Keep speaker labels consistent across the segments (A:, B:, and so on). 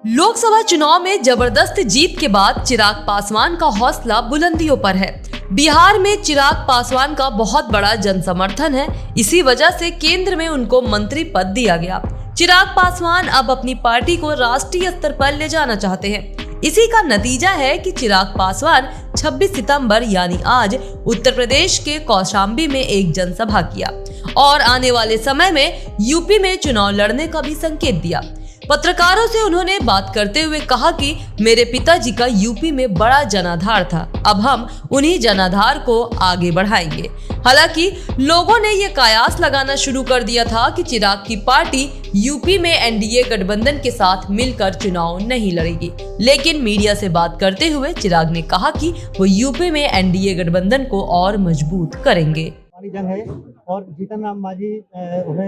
A: लोकसभा चुनाव में जबरदस्त जीत के बाद चिराग पासवान का हौसला बुलंदियों पर है। बिहार में चिराग पासवान का बहुत बड़ा जन समर्थन है, इसी वजह से केंद्र में उनको मंत्री पद दिया गया। चिराग पासवान अब अपनी पार्टी को राष्ट्रीय स्तर पर ले जाना चाहते हैं। इसी का नतीजा है कि चिराग पासवान 26 सितंबर यानी आज उत्तर प्रदेश के कौशाम्बी में एक जनसभा किया और आने वाले समय में यूपी में चुनाव लड़ने का भी संकेत दिया। पत्रकारों से उन्होंने बात करते हुए कहा कि मेरे पिताजी का यूपी में बड़ा जनाधार था, अब हम उन्हीं जनाधार को आगे बढ़ाएंगे। हालांकि लोगों ने ये कयास लगाना शुरू कर दिया था कि चिराग की पार्टी यूपी में एनडीए गठबंधन के साथ मिलकर चुनाव नहीं लड़ेगी, लेकिन मीडिया से बात करते हुए चिराग ने कहा कि वो यूपी में एनडीए गठबंधन को और मजबूत करेंगे।
B: जंग है और जीतन राम मांझी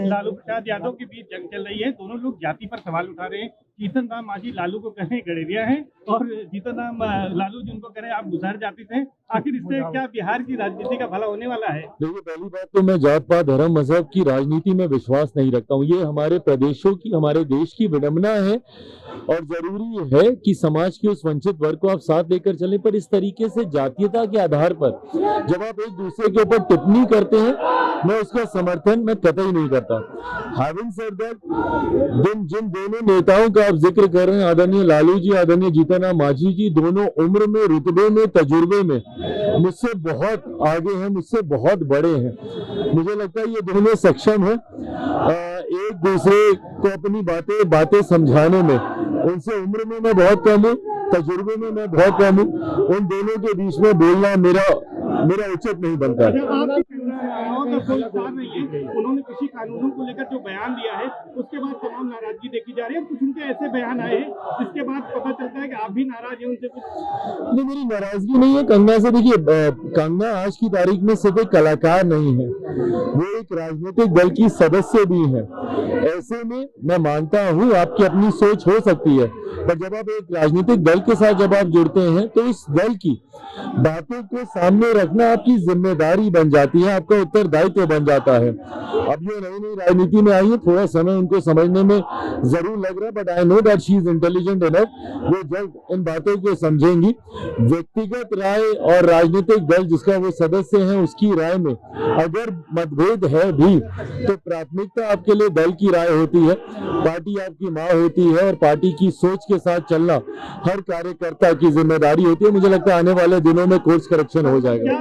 C: लालू प्रसाद यादव के बीच जंग चल रही है। दोनों लोग जाति पर सवाल उठा रहे हैं। जीतन राम मांझी लालू को कह रहे हैं गड़ेरिया है और जीतन राम लालू जिनको कह रहे हैं आप गुजर जाति थे। आखिर इससे क्या बिहार की राजनीति का भला होने वाला है?
D: देखिए, पहली बात तो मैं जात पात धर्म मजहब की राजनीति में विश्वास नहीं रखता हूँ। ये हमारे प्रदेशों की, हमारे देश की विडंबना है और जरूरी है कि समाज के उस वंचित वर्ग को आप साथ लेकर चलें। पर इस तरीके से जातीयता के आधार पर जब आप एक दूसरे के ऊपर टिप्पणी करते हैं, मैं उसका समर्थन मैं कतई नहीं करता। हैविंग सेड दैट, जिन दोनों नेताओं का आप जिक्र कर रहे हैं, आदरणीय लालू जी, आदरणीय जीतन राम मांझी जी, दोनों उम्र में, रुतबे में, तजुर्बे में मुझसे बहुत आगे हैं, मुझसे बहुत बड़े हैं। मुझे लगता है ये दोनों सक्षम है एक दूसरे को अपनी बातें समझाने में। उनसे उम्र में मैं बहुत कम हूँ, तजुर्बे में मैं बहुत कम हूँ। उन दोनों के बीच में बोलना मेरा उचित नहीं बनता है।
C: उन्होंने कृषि कानूनों को लेकर जो बयान दिया है उसके बाद तमाम नाराजगी देखी जा रही है। कुछ उनके ऐसे बयान आए हैं जिसके बाद पता चलता है कि आप भी नाराज हैं उनसे। कुछ
D: नहीं, मेरी नाराजगी नहीं है कंगना से। देखिए, कंगना आज की तारीख में सिर्फ एक कलाकार नहीं है, वो एक राजनीतिक दल की सदस्य भी है। ऐसे में मैं मानता हूँ आपकी अपनी सोच हो सकती है, पर जब आप एक राजनीतिक दल के साथ जब आप जुड़ते हैं तो इस दल की बातों को सामने रखना आपकी जिम्मेदारी बन जाती है, आपका उत्तरदायित्व बन जाता है। अब ये नई नई राजनीति में आई है, थोड़ा समय उनको समझने में जरूर लग रहा है, but I know that she is intelligent enough. वो जल्द इन बातों को समझेंगी। व्यक्तिगत राय और राजनीतिक दल जिसका वो सदस्य है उसकी राय में अगर मतभेद है भी तो प्राथमिकता आपके लिए दल की राय होती है, पार्टी आपकी माँ होती है और पार्टी की सोच के साथ चलना हर कार्यकर्ता की जिम्मेदारी होती है। मुझे लगता है आने वाले दिनों में कोर्स करेक्शन हो जाएगा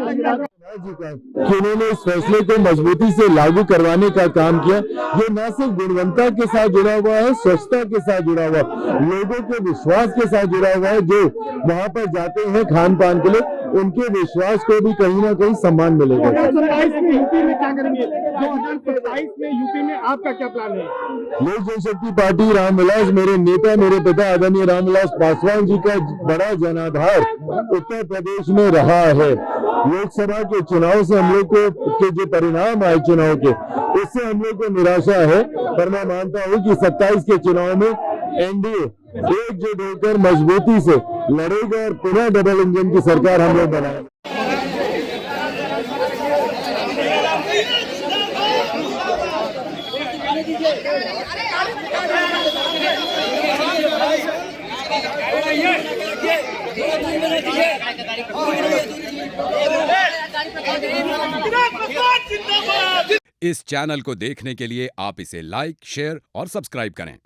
D: कि उन्होंने इस फैसले को मजबूती से लागू करवाने का काम किया। ये न सिर्फ गुणवत्ता के साथ जुड़ा हुआ है, स्वच्छता के साथ जुड़ा हुआ, लोगों के विश्वास के साथ जुड़ा हुआ है। जो वहाँ पर जाते हैं खान पान के लिए, उनके विश्वास को भी कहीं ना कहीं सम्मान मिलेगा।
C: 2027 में यूपी में क्या करेंगे? 2027 में यूपी में आपका क्या प्लान है?
D: लोक जनशक्ति पार्टी रामविलास, मेरे नेता, मेरे पिता आदरणीय रामविलास पासवान जी का बड़ा जनाधार उत्तर प्रदेश में रहा है। लोकसभा के चुनाव से हम लोग के जो परिणाम आए चुनाव के, उससे हम लोग को निराशा है, पर मैं मानता हूं कि 27 के चुनाव में एनडीए एकजुट होकर मजबूती से लड़ेगा और पुनः डबल इंजन की सरकार हम लोग बनाएंगे।
E: इस चैनल को देखने के लिए आप इसे लाइक, शेयर और सब्सक्राइब करें।